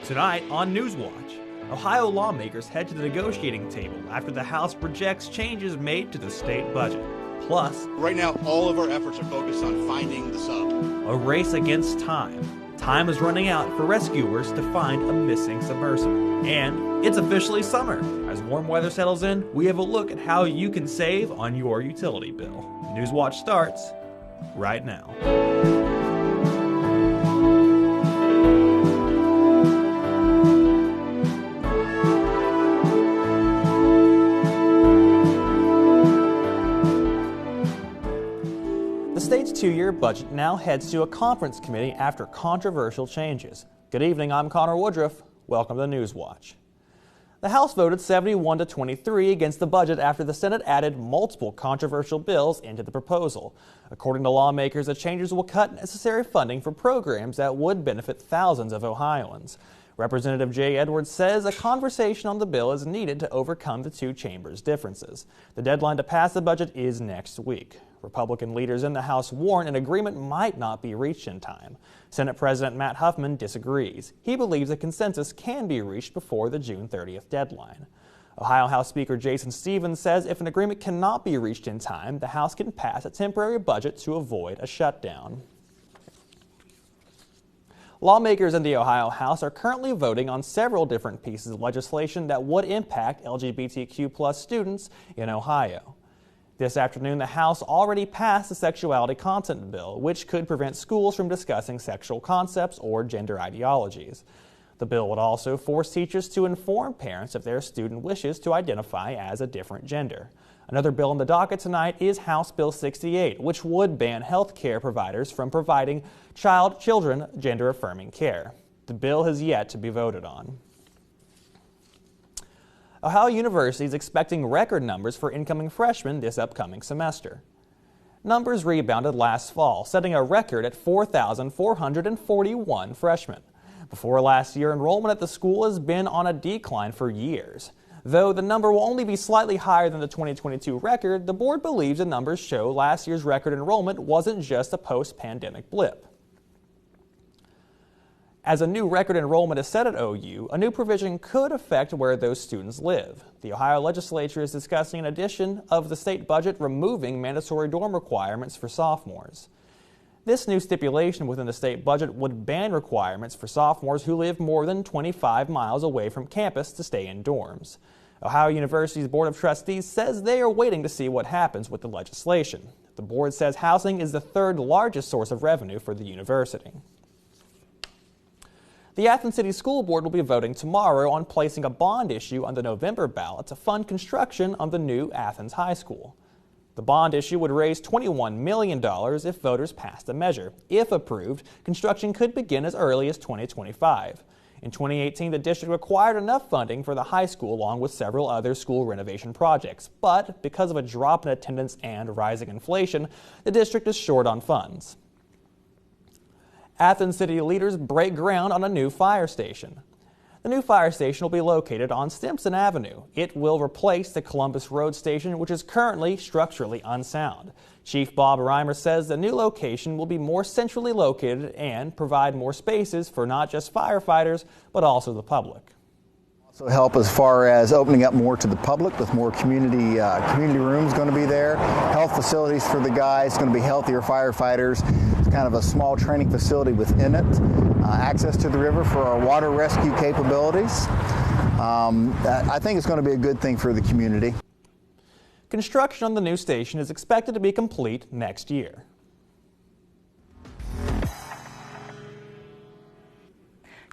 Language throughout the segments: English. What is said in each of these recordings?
Tonight on Newswatch, Ohio lawmakers head to the negotiating table after the House rejects changes made to the state budget. Plus, right now, all of our efforts are focused on finding the sub. A race against time. Time is running out for rescuers to find a missing submersible. And it's officially summer. As warm weather settles in, we have a look at how you can save on your utility bill. Newswatch starts right now. The state's two-year budget now heads to a conference committee after controversial changes. Good evening, I'm Connor Woodruff. Welcome to Newswatch. The House voted 71-23 against the budget after the Senate added multiple controversial bills into the proposal. According to lawmakers, the changes will cut necessary funding for programs that would benefit thousands of Ohioans. Representative Jay Edwards says a conversation on the bill is needed to overcome the two chambers' differences. The deadline to pass the budget is next week. Republican leaders in the House warn an agreement might not be reached in time. Senate President Matt Huffman disagrees. He believes a consensus can be reached before the June 30th deadline. Ohio House Speaker Jason Stevens says if an agreement cannot be reached in time, the House can pass a temporary budget to avoid a shutdown. Lawmakers in the Ohio House are currently voting on several different pieces of legislation that would impact LGBTQ+ students in Ohio. This afternoon, the House already passed the sexuality content bill, which could prevent schools from discussing sexual concepts or gender ideologies. The bill would also force teachers to inform parents if their student wishes to identify as a different gender. Another bill on the docket tonight is House Bill 68, which would ban health care providers from providing children gender-affirming care. The bill has yet to be voted on. Ohio University is expecting record numbers for incoming freshmen this upcoming semester. Numbers rebounded last fall, setting a record at 4,441 freshmen. Before last year, enrollment at the school has been on a decline for years. Though the number will only be slightly higher than the 2022 record, the board believes the numbers show last year's record enrollment wasn't just a post-pandemic blip. As a new record enrollment is set at OU, a new provision could affect where those students live. The Ohio legislature is discussing an addition of the state budget removing mandatory dorm requirements for sophomores. This new stipulation within the state budget would ban requirements for sophomores who live more than 25 miles away from campus to stay in dorms. Ohio University's Board of Trustees says they are waiting to see what happens with the legislation. The board says housing is the third largest source of revenue for the university. The Athens City School Board will be voting tomorrow on placing a bond issue on the November ballot to fund construction on the new Athens High School. The bond issue would raise $21 million if voters passed the measure. If approved, construction could begin as early as 2025. In 2018, the district acquired enough funding for the high school along with several other school renovation projects. But because of a drop in attendance and rising inflation, the district is short on funds. Athens City leaders break ground on a new fire station. The new fire station will be located on Stimson Avenue. It will replace the Columbus Road station, which is currently structurally unsound. Chief Bob Reimer says the new location will be more centrally located and provide more spaces for not just firefighters, but also the public. Also help as far as opening up more to the public with more community rooms going to be there, health facilities for the guys, going to be healthier firefighters. Kind of a small training facility within it, access to the river for our water rescue capabilities. I think it's going to be a good thing for the community. Construction on the new station is expected to be complete next year.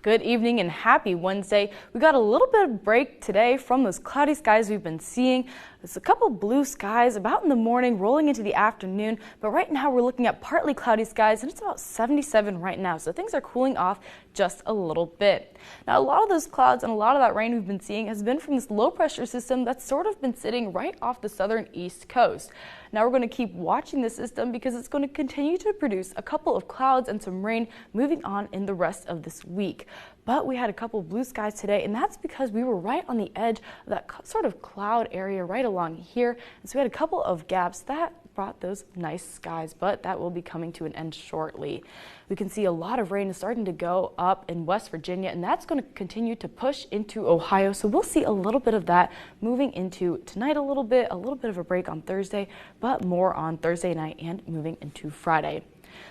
Good evening and happy Wednesday. We got a little bit of break today from those cloudy skies we've been seeing. There's a couple blue skies about in the morning, rolling into the afternoon, but right now we're looking at partly cloudy skies and it's about 77 right now, so things are cooling off just a little bit. Now a lot of those clouds and a lot of that rain we've been seeing has been from this low pressure system that's sort of been sitting right off the southern east coast. Now we're going to keep watching the system because it's going to continue to produce a couple of clouds and some rain moving on in the rest of this week. But we had a couple of blue skies today, and that's because we were right on the edge of that sort of cloud area right along here. And so we had a couple of gaps that brought those nice skies, but that will be coming to an end shortly. We can see a lot of rain is starting to go up in West Virginia, and that's going to continue to push into Ohio. So we'll see a little bit of that moving into tonight a little bit of a break on Thursday, but more on Thursday night and moving into Friday.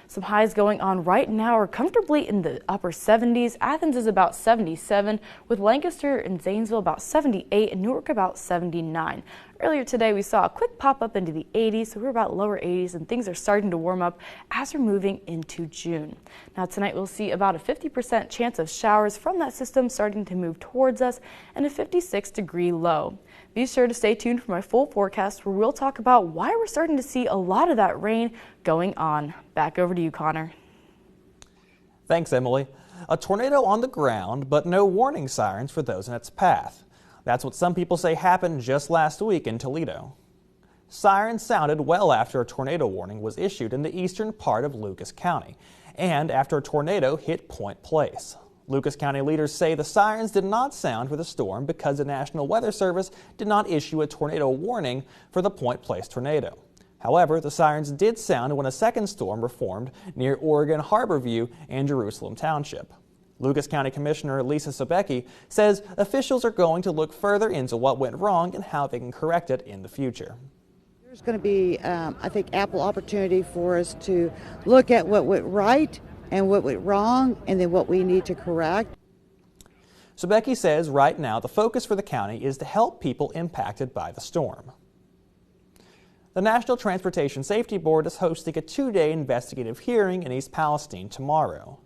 Some highs going on right now are comfortably in the upper 70s. Athens is about 77, with Lancaster and Zanesville about 78, and Newark about 79. Earlier today, we saw a quick pop up into the 80s, so we're about lower 80s, and things are starting to warm up as we're moving into June. Now tonight, we'll see about a 50% chance of showers from that system starting to move towards us, and a 56-degree low. Be sure to stay tuned for my full forecast, where we'll talk about why we're starting to see a lot of that rain going on. Back over to you, Connor. Thanks, Emily. A tornado on the ground, but no warning sirens for those in its path. That's what some people say happened just last week in Toledo. Sirens sounded well after a tornado warning was issued in the eastern part of Lucas County, and after a tornado hit Point Place. Lucas County leaders say the sirens did not sound for the storm because the National Weather Service did not issue a tornado warning for the Point Place tornado. However, the sirens did sound when a second storm reformed near Oregon Harborview and Jerusalem Township. Lucas County Commissioner Lisa Sobecki says officials are going to look further into what went wrong and how they can correct it in the future. There's going to be, I think, ample opportunity for us to look at what went right and what went wrong, and then what we need to correct. Sobecki says right now the focus for the county is to help people impacted by the storm. The National Transportation Safety Board is hosting a two-day investigative hearing in East Palestine tomorrow.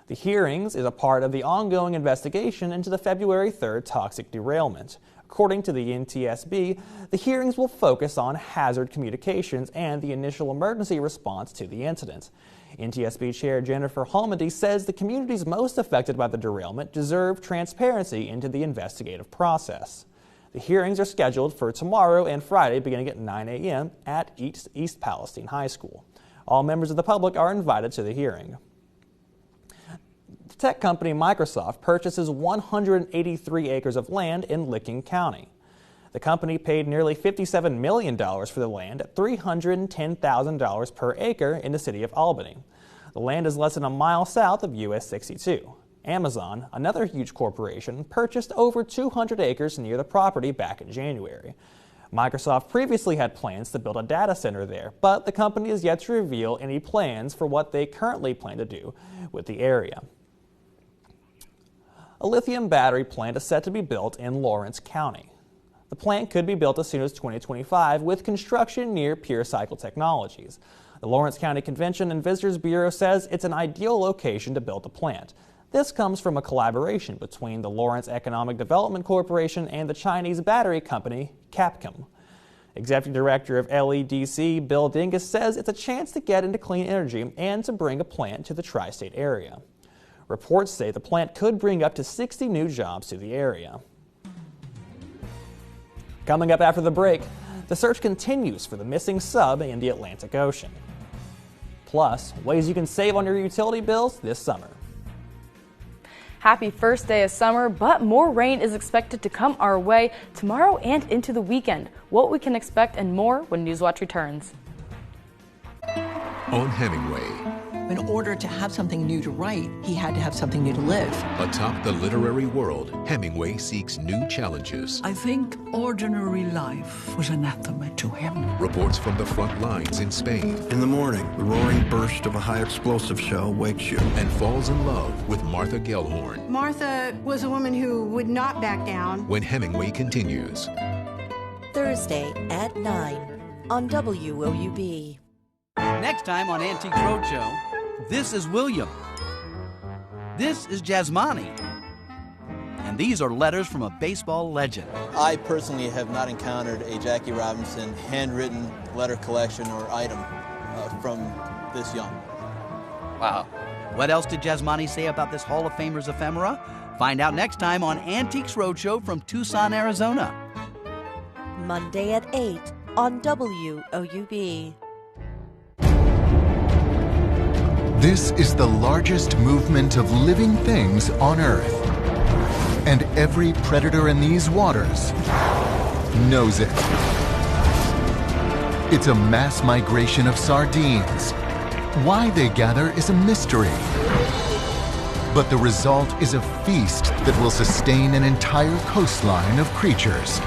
The hearings is a part of the ongoing investigation into the February 3rd toxic derailment. According to the NTSB, the hearings will focus on hazard communications and the initial emergency response to the incident. NTSB Chair Jennifer Halmody says the communities most affected by the derailment deserve transparency into the investigative process. The hearings are scheduled for tomorrow and Friday beginning at 9 a.m. at East Palestine High School. All members of the public are invited to the hearing. The tech company Microsoft purchases 183 acres of land in Licking County. The company paid nearly $57 million for the land at $310,000 per acre in the city of Albany. The land is less than a mile south of US 62. Amazon, another huge corporation, purchased over 200 acres near the property back in January. Microsoft previously had plans to build a data center there, but the company is yet to reveal any plans for what they currently plan to do with the area. A lithium battery plant is set to be built in Lawrence County. The plant could be built as soon as 2025 with construction near Pure Cycle Technologies. The Lawrence County Convention and Visitors Bureau says it's an ideal location to build the plant. This comes from a collaboration between the Lawrence Economic Development Corporation and the Chinese battery company Capcom. Executive Director of LEDC Bill Dingus says it's a chance to get into clean energy and to bring a plant to the tri-state area. Reports say the plant could bring up to 60 new jobs to the area. Coming up after the break, the search continues for the missing sub in the Atlantic Ocean. Plus, ways you can save on your utility bills this summer. Happy first day of summer, but more rain is expected to come our way tomorrow and into the weekend. What we can expect and more when Newswatch returns. On Hemingway. In order to have something new to write, he had to have something new to live. Atop the literary world, Hemingway seeks new challenges. I think ordinary life was anathema to him. Reports from the front lines in Spain. In the morning, the roaring burst of a high-explosive shell wakes you. And falls in love with Martha Gellhorn. Martha was a woman who would not back down. When Hemingway continues. Thursday at 9 on WOUB. Next time on Antiques Roadshow, this is William. This is Jasmani. And these are letters from a baseball legend. I personally have not encountered a Jackie Robinson handwritten letter collection or item from this young. Wow. What else did Jasmani say about this Hall of Famer's ephemera? Find out next time on Antiques Roadshow from Tucson, Arizona. Monday at 8 on WOUB. This is the largest movement of living things on Earth. And every predator in these waters knows it. It's a mass migration of sardines. Why they gather is a mystery. But the result is a feast that will sustain an entire coastline of creatures.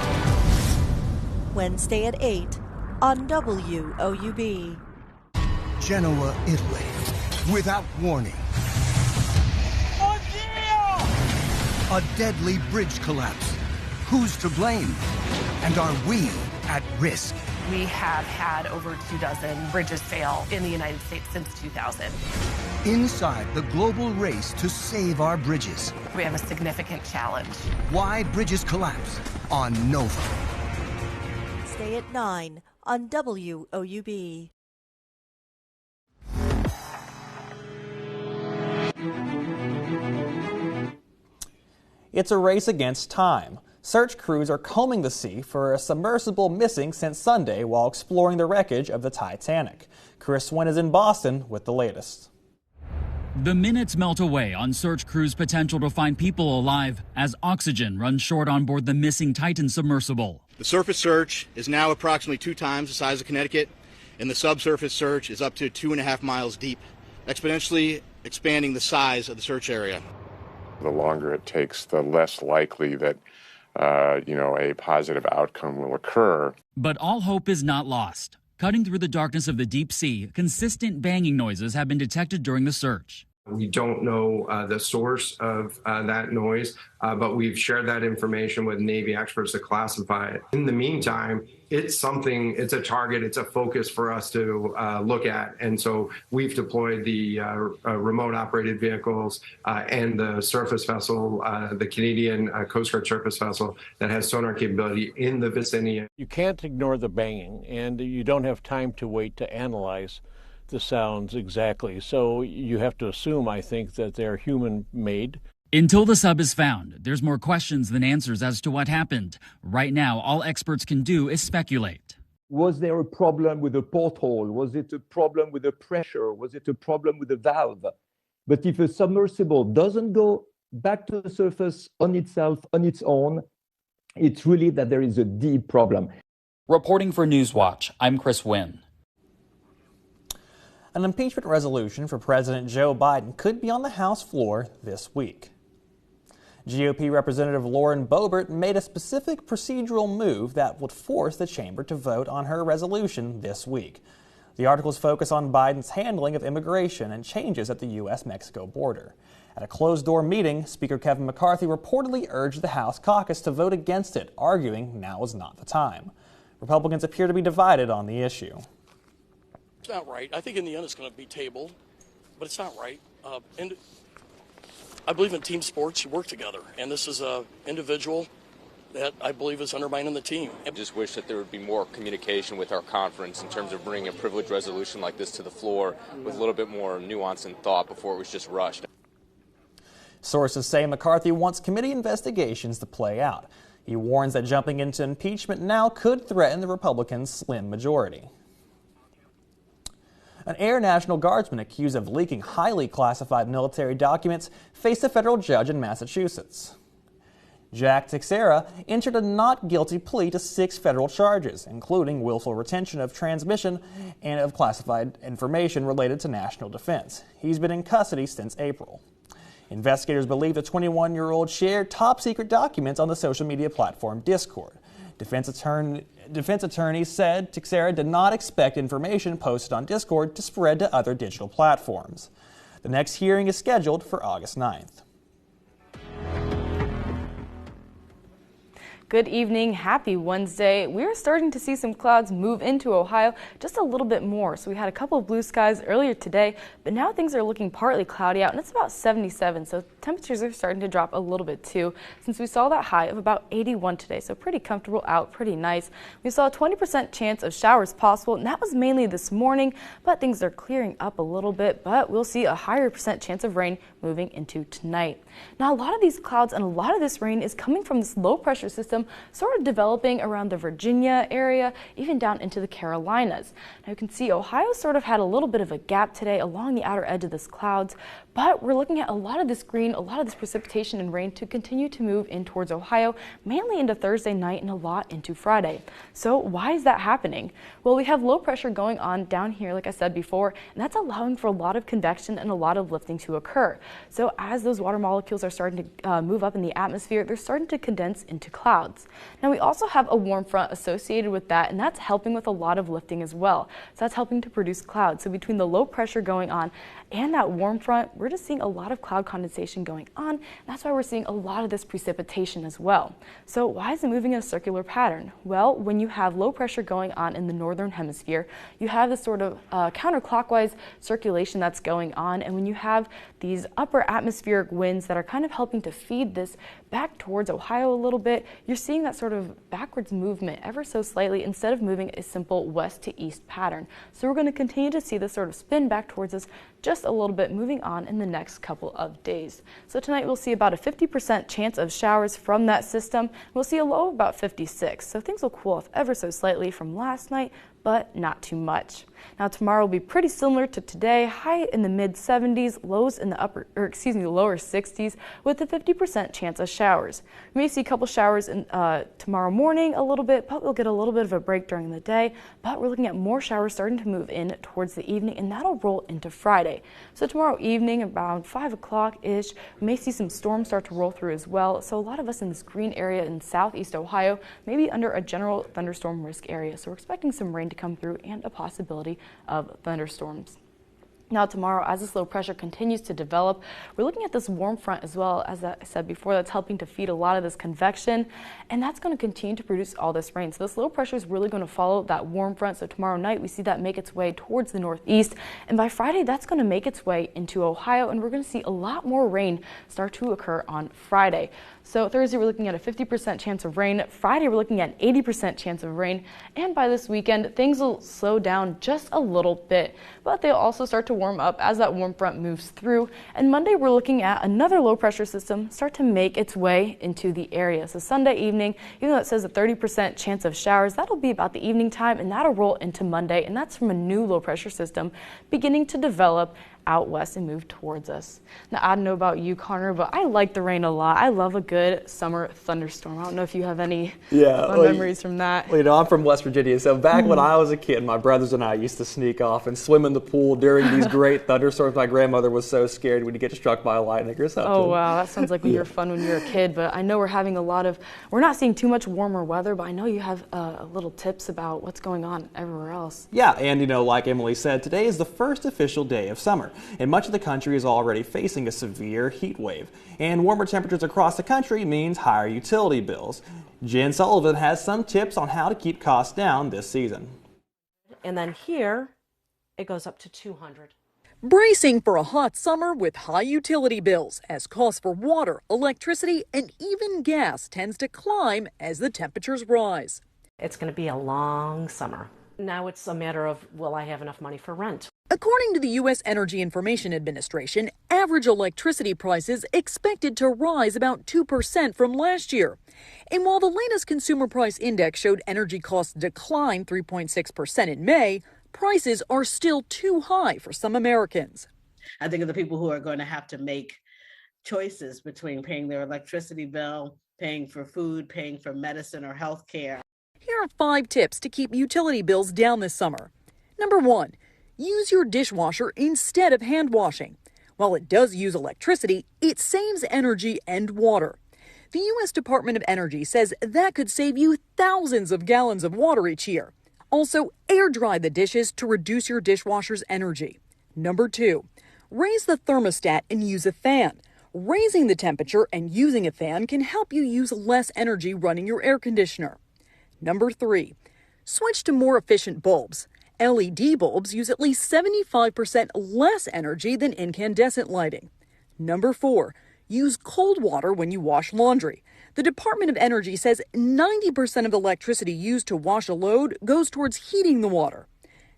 Wednesday at 8 on WOUB. Genoa, Italy. Without warning. A deadly bridge collapse. Who's to blame? And are we at risk? We have had over 24 bridges fail in the United States since 2000. Inside the global race to save our bridges. We have a significant challenge. Why bridges collapse on Nova. Stay at 9 on WOUB. It's a race against time. Search crews are combing the sea for a submersible missing since Sunday while exploring the wreckage of the Titanic. Chris Wynn is in Boston with the latest. The minutes melt away on search crews' potential to find people alive as oxygen runs short on board the missing Titan submersible. The surface search is now approximately 2 times the size of Connecticut, and the subsurface search is up to 2.5 miles deep, exponentially expanding the size of the search area. The longer it takes, the less likely that a positive outcome will occur. But all hope is not lost. Cutting through the darkness of the deep sea, consistent banging noises have been detected during the search. We don't know the source of that noise, but we've shared that information with Navy experts to classify it. In the meantime, it's a target, it's a focus for us to look at. And so we've deployed the remote operated vehicles and the surface vessel, the Canadian Coast Guard surface vessel that has sonar capability in the vicinity. You can't ignore the banging, and you don't have time to wait to analyze the sounds exactly. So you have to assume, I think, that they're human-made. Until the sub is found, there's more questions than answers as to what happened. Right now, all experts can do is speculate. Was there a problem with the porthole? Was it a problem with the pressure? Was it a problem with the valve? But if a submersible doesn't go back to the surface on itself, on its own, it's really that there is a deep problem. Reporting for Newswatch, I'm Chris Wynn. An impeachment resolution for President Joe Biden could be on the House floor this week. GOP Representative Lauren Boebert made a specific procedural move that would force the chamber to vote on her resolution this week. The articles focus on Biden's handling of immigration and changes at the U.S.-Mexico border. At a closed-door meeting, Speaker Kevin McCarthy reportedly urged the House caucus to vote against it, arguing now is not the time. Republicans appear to be divided on the issue. It's not right. I think in the end it's going to be tabled, but it's not right. And I believe in team sports. You work together, and this is an individual that I believe is undermining the team. I just wish that there would be more communication with our conference in terms of bringing a privileged resolution like this to the floor with a little bit more nuance and thought before it was just rushed. Sources say McCarthy wants committee investigations to play out. He warns that jumping into impeachment now could threaten the Republicans' slim majority. An Air National Guardsman accused of leaking highly classified military documents faced a federal judge in Massachusetts. Jack Teixeira entered a not guilty plea to 6 federal charges, including willful retention of transmission and of classified information related to national defense. He's been in custody since April. Investigators believe the 21-year-old shared top-secret documents on the social media platform Discord. Defense attorneys said Teixeira did not expect information posted on Discord to spread to other digital platforms. The next hearing is scheduled for August 9th. Good evening, happy Wednesday. We're starting to see some clouds move into Ohio just a little bit more. So we had a couple of blue skies earlier today, but now things are looking partly cloudy out and it's about 77. So temperatures are starting to drop a little bit too, since we saw that high of about 81 today. So pretty comfortable out, pretty nice. We saw a 20% chance of showers possible, and that was mainly this morning, but things are clearing up a little bit, but we'll see a higher % chance of rain moving into tonight. Now, a lot of these clouds and a lot of this rain is coming from this low pressure system sort of developing around the Virginia area, even down into the Carolinas. Now, you can see Ohio sort of had a little bit of a gap today along the outer edge of this clouds, but we're looking at a lot of this green, a lot of this precipitation and rain to continue to move in towards Ohio, mainly into Thursday night and a lot into Friday. So why is that happening? Well, we have low pressure going on down here, like I said before, and that's allowing for a lot of convection and a lot of lifting to occur. So as those water molecules are starting to move up in the atmosphere, they're starting to condense into clouds. Now, we also have a warm front associated with that, and that's helping with a lot of lifting as well. So that's helping to produce clouds. So between the low pressure going on and that warm front, we're just seeing a lot of cloud condensation going on. And that's why we're seeing a lot of this precipitation as well. So why is it moving in a circular pattern? Well, when you have low pressure going on in the northern hemisphere, you have this sort of counterclockwise circulation that's going on. And when you have these upper atmospheric winds that are kind of helping to feed this back towards Ohio a little bit, you're seeing that sort of backwards movement ever so slightly instead of moving a simple west to east pattern. So we're going to continue to see this sort of spin back towards us just a little bit moving on in the next couple of days. So tonight we'll see about a 50% chance of showers from that system. We'll see a low of about 56. So things will cool off ever so slightly from last night, but not too much. Now tomorrow will be pretty similar to today, high in the mid 70s, lows in the lower 60s with a 50% chance of showers. We may see a couple showers tomorrow morning a little bit, but we'll get a little bit of a break during the day. But we're looking at more showers starting to move in towards the evening, and that'll roll into Friday. So tomorrow evening around 5 o'clock-ish, we may see some storms start to roll through as well. So a lot of us in this green area in southeast Ohio may be under a general thunderstorm risk area. So we're expecting some rain to come through and a possibility of thunderstorms. Now tomorrow, as this low pressure continues to develop, we're looking at this warm front as well, as I said before, that's helping to feed a lot of this convection, and that's going to continue to produce all this rain. So this low pressure is really going to follow that warm front. So tomorrow night, we see that make its way towards the northeast, and by Friday, that's going to make its way into Ohio, and we're going to see a lot more rain start to occur on Friday. So Thursday, we're looking at a 50% chance of rain. Friday, we're looking at an 80% chance of rain. And by this weekend, things will slow down just a little bit, but they'll also start to warm up as that warm front moves through. And Monday, we're looking at another low pressure system start to make its way into the area. So Sunday evening, even though it says a 30% chance of showers, that'll be about the evening time, and that'll roll into Monday. And that's from a new low pressure system beginning to develop out west and move towards us. Now, I don't know about you, Connor, but I like the rain a lot. I love a good summer thunderstorm. I don't know if you have any fun memories from that. Well, you know, I'm from West Virginia, so back when I was a kid, my brothers and I used to sneak off and swim in the pool during these great thunderstorms. My grandmother was so scared when you get struck by lightning or something. Oh, wow, that sounds like when you were fun when you were a kid, but I know we're not seeing too much warmer weather, but I know you have little tips about what's going on everywhere else. Yeah, and you know, like Emily said, today is the first official day of summer, and much of the country is already facing a severe heat wave. And warmer temperatures across the country means higher utility bills. Jen Sullivan has some tips on how to keep costs down this season. And then here, it goes up to $200. Bracing for a hot summer with high utility bills as costs for water, electricity, and even gas tends to climb as the temperatures rise. It's going to be a long summer. Now it's a matter of, will I have enough money for rent? According to the U.S. Energy Information Administration, average electricity prices expected to rise about 2% from last year. And while the latest consumer price index showed energy costs decline 3.6% in May, prices are still too high for some Americans. I think of the people who are going to have to make choices between paying their electricity bill, paying for food, paying for medicine or health care. Here are 5 tips to keep utility bills down this summer. Number 1, use your dishwasher instead of hand washing. While it does use electricity, it saves energy and water. The U.S. Department of Energy says that could save you thousands of gallons of water each year. Also, air dry the dishes to reduce your dishwasher's energy. Number 2, raise the thermostat and use a fan. Raising the temperature and using a fan can help you use less energy running your air conditioner. Number 3, switch to more efficient bulbs. LED bulbs use at least 75% less energy than incandescent lighting. Number 4, use cold water when you wash laundry. The Department of Energy says 90% of the electricity used to wash a load goes towards heating the water.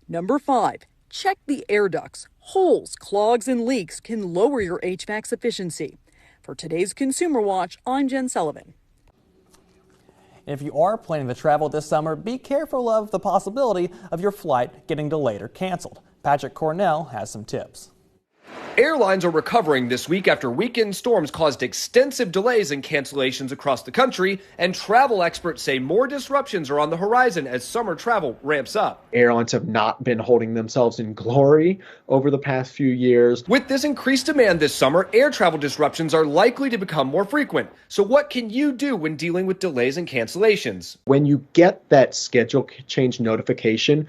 Number 5, Check the air ducts. Holes, clogs, and leaks can lower your HVAC's efficiency. For today's Consumer Watch, I'm Jen Sullivan. If you are planning to travel this summer, be careful of the possibility of your flight getting delayed or canceled. Patrick Cornell has some tips. Airlines are recovering this week after weekend storms caused extensive delays and cancellations across the country, and travel experts say more disruptions are on the horizon as summer travel ramps up. Airlines have not been holding themselves in glory over the past few years. With this increased demand this summer, air travel disruptions are likely to become more frequent. So what can you do when dealing with delays and cancellations? When you get that schedule change notification,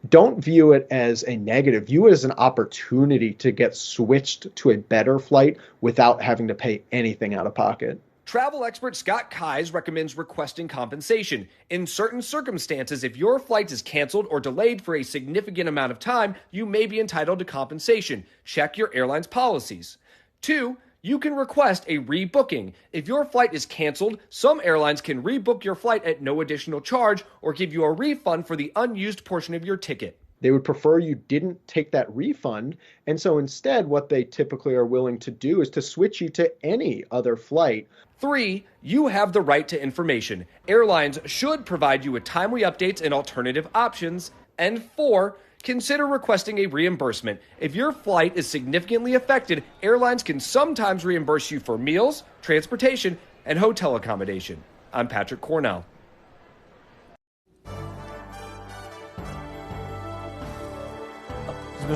don't view it as a negative. View it as an opportunity to get switched to a better flight without having to pay anything out of pocket. Travel expert Scott Keyes recommends requesting compensation. In certain circumstances, if your flight is canceled or delayed for a significant amount of time, you may be entitled to compensation. Check your airline's policies. 2, you can request a rebooking. If your flight is canceled, some airlines can rebook your flight at no additional charge or give you a refund for the unused portion of your ticket. They would prefer you didn't take that refund, and so instead what they typically are willing to do is to switch you to any other flight. 3, you have the right to information. Airlines should provide you with timely updates and alternative options. And 4, consider requesting a reimbursement. If your flight is significantly affected, airlines can sometimes reimburse you for meals, transportation, and hotel accommodation. I'm Patrick Cornell.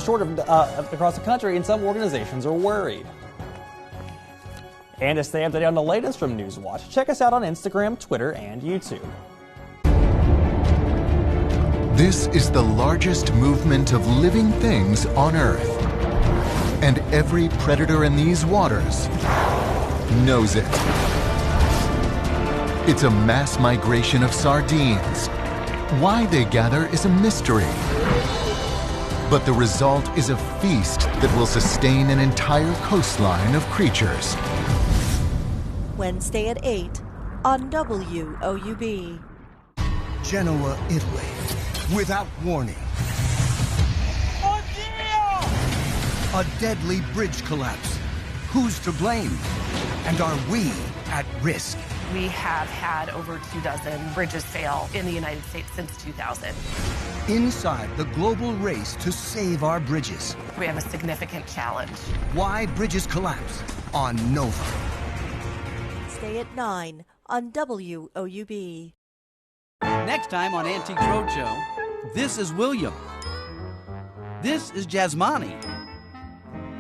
Short of across the country, and some organizations are worried. And to stay up to date on the latest from Newswatch, check us out on Instagram, Twitter, and YouTube. This is the largest movement of living things on Earth. And every predator in these waters knows it. It's a mass migration of sardines. Why they gather is a mystery. But the result is a feast that will sustain an entire coastline of creatures. Wednesday at 8 on WOUB. Genoa, Italy. Without warning. A deadly bridge collapse. Who's to blame? And are we at risk? We have had over 24 bridges fail in the United States since 2000. Inside the global race to save our bridges. We have a significant challenge. Why bridges collapse on Nova. Stay at 9 on WOUB. Next time on Antiques Roadshow, this is William. This is Jasmani.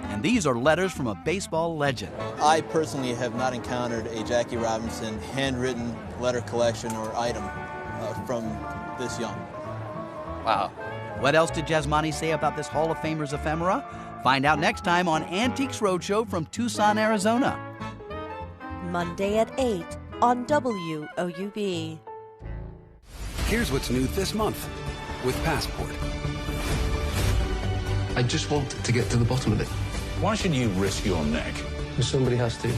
And these are letters from a baseball legend. I personally have not encountered a Jackie Robinson handwritten letter collection or item from this young. Wow. What else did Jasmani say about this Hall of Famer's ephemera? Find out next time on Antiques Roadshow from Tucson, Arizona. Monday at 8 on WOUB. Here's what's new this month with Passport. I just want to get to the bottom of it. Why should you risk your neck? Because somebody has to.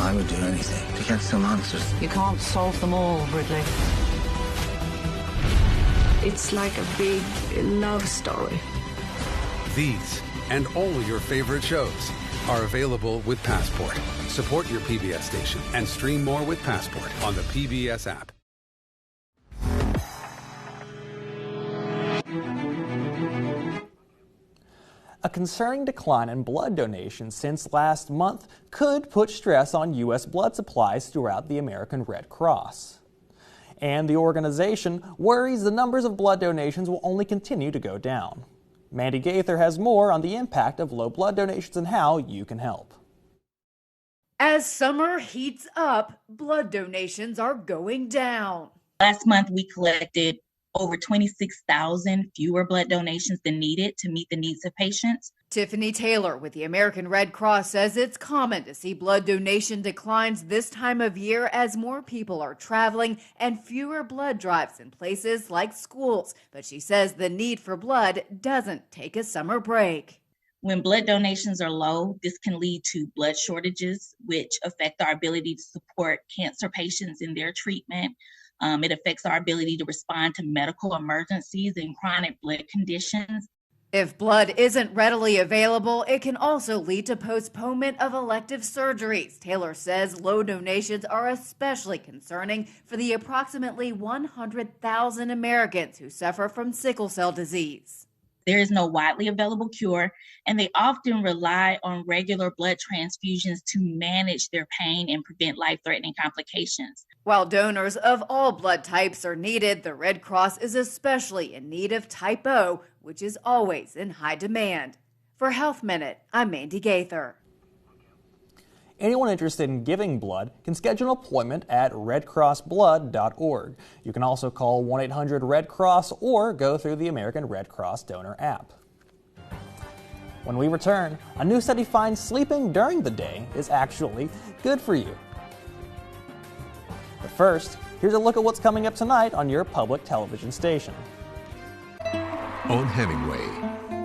I would do anything to get some answers. You can't solve them all, Ridley. It's like a big love story. These and all your favorite shows are available with Passport. Support your PBS station and stream more with Passport on the PBS app. A concerning decline in blood donations since last month could put stress on U.S. blood supplies throughout the American Red Cross. And the organization worries the numbers of blood donations will only continue to go down. Mandy Gaither has more on the impact of low blood donations and how you can help. As summer heats up, blood donations are going down. Last month, we collected over 26,000 fewer blood donations than needed to meet the needs of patients. Tiffany Taylor with the American Red Cross says it's common to see blood donation declines this time of year as more people are traveling and fewer blood drives in places like schools. But she says the need for blood doesn't take a summer break. When blood donations are low, this can lead to blood shortages, which affect our ability to support cancer patients in their treatment. It affects our ability to respond to medical emergencies and chronic blood conditions. If blood isn't readily available, it can also lead to postponement of elective surgeries. Taylor says low donations are especially concerning for the approximately 100,000 Americans who suffer from sickle cell disease. There is no widely available cure, and they often rely on regular blood transfusions to manage their pain and prevent life-threatening complications. While donors of all blood types are needed, the Red Cross is especially in need of type O, which is always in high demand. For Health Minute, I'm Mandy Gaither. Anyone interested in giving blood can schedule an appointment at redcrossblood.org. You can also call 1-800-RED-CROSS or go through the American Red Cross donor app. When we return, a new study finds sleeping during the day is actually good for you. But first, here's a look at what's coming up tonight on your public television station. On Hemingway.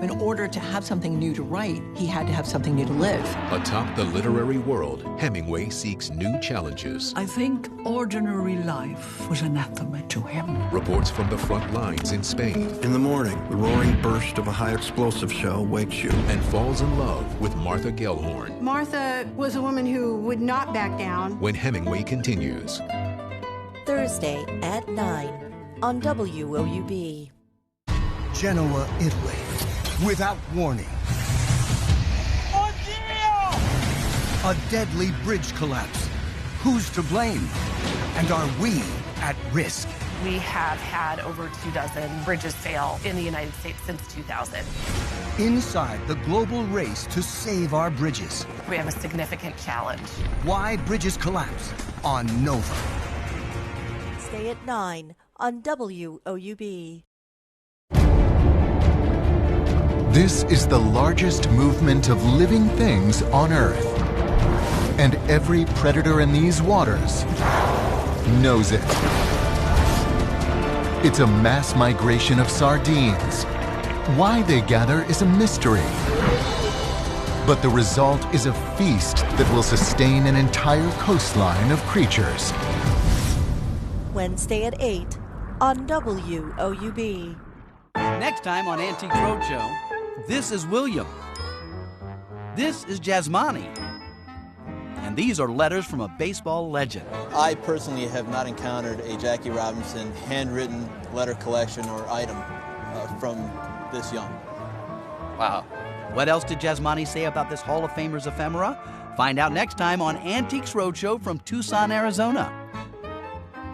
In order to have something new to write, he had to have something new to live. Atop the literary world, Hemingway seeks new challenges. I think ordinary life was anathema to him. Reports from the front lines in Spain. In the morning, the roaring burst of a high-explosive shell wakes you. And falls in love with Martha Gellhorn. Martha was a woman who would not back down. When Hemingway continues. Thursday at 9 on WOUB. Genoa, Italy. Without warning. A deadly bridge collapse. Who's to blame? And are we at risk? We have had over 24 bridges fail in the United States since 2000. Inside the global race to save our bridges. We have a significant challenge. Why bridges collapse on Nova. Stay at 9 on WOUB. This is the largest movement of living things on Earth. And every predator in these waters knows it. It's a mass migration of sardines. Why they gather is a mystery. But the result is a feast that will sustain an entire coastline of creatures. Wednesday at 8 on WOUB. Next time on Antiques Roadshow, this is William. This is Jasmani. And these are letters from a baseball legend. I personally have not encountered a Jackie Robinson handwritten letter collection or item from this young. Wow. What else did Jasmani say about this Hall of Famer's ephemera? Find out next time on Antiques Roadshow from Tucson, Arizona.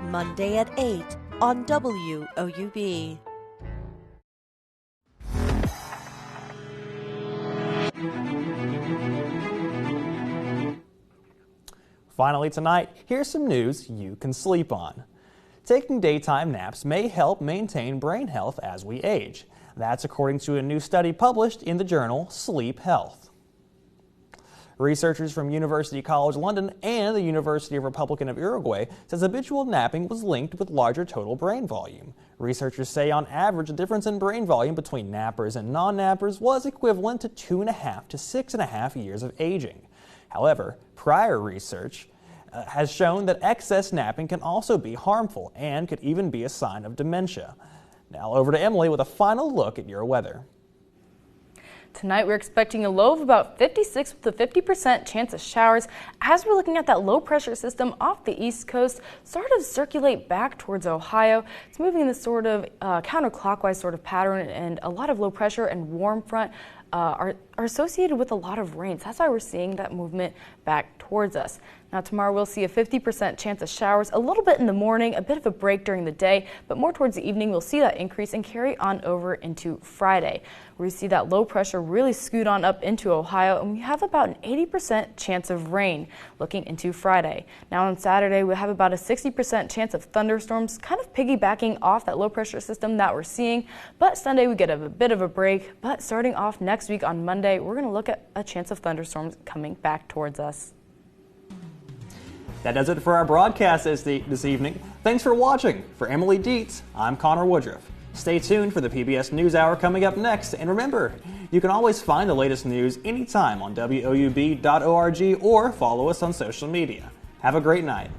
Monday at 8 on WOUB. Finally tonight, here's some news you can sleep on. Taking daytime naps may help maintain brain health as we age. That's according to a new study published in the journal Sleep Health. Researchers from University College London and the University of Republican of Uruguay says habitual napping was linked with larger total brain volume. Researchers say on average the difference in brain volume between nappers and non-nappers was equivalent to 2.5 to 6.5 years of aging. However, prior research has shown that excess napping can also be harmful and could even be a sign of dementia. Now over to Emily with a final look at your weather. Tonight we're expecting a low of about 56 with a 50% chance of showers as we're looking at that low pressure system off the east coast sort of circulate back towards Ohio. It's moving in this sort of counterclockwise sort of pattern, and a lot of low pressure and warm front are associated with a lot of rain. So that's why we're seeing that movement back towards us. Now tomorrow we'll see a 50% chance of showers, a little bit in the morning, a bit of a break during the day, but more towards the evening we'll see that increase and carry on over into Friday, where we see that low pressure really scoot on up into Ohio, and we have about an 80% chance of rain looking into Friday. Now on Saturday we'll have about a 60% chance of thunderstorms, kind of piggybacking off that low pressure system that we're seeing, but Sunday we get a bit of a break, but starting off next week on Monday we're going to look at a chance of thunderstorms coming back towards us. That does it for our broadcast this evening. Thanks for watching. For Emily Dietz, I'm Connor Woodruff. Stay tuned for the PBS NewsHour coming up next. And remember, you can always find the latest news anytime on WOUB.org or follow us on social media. Have a great night.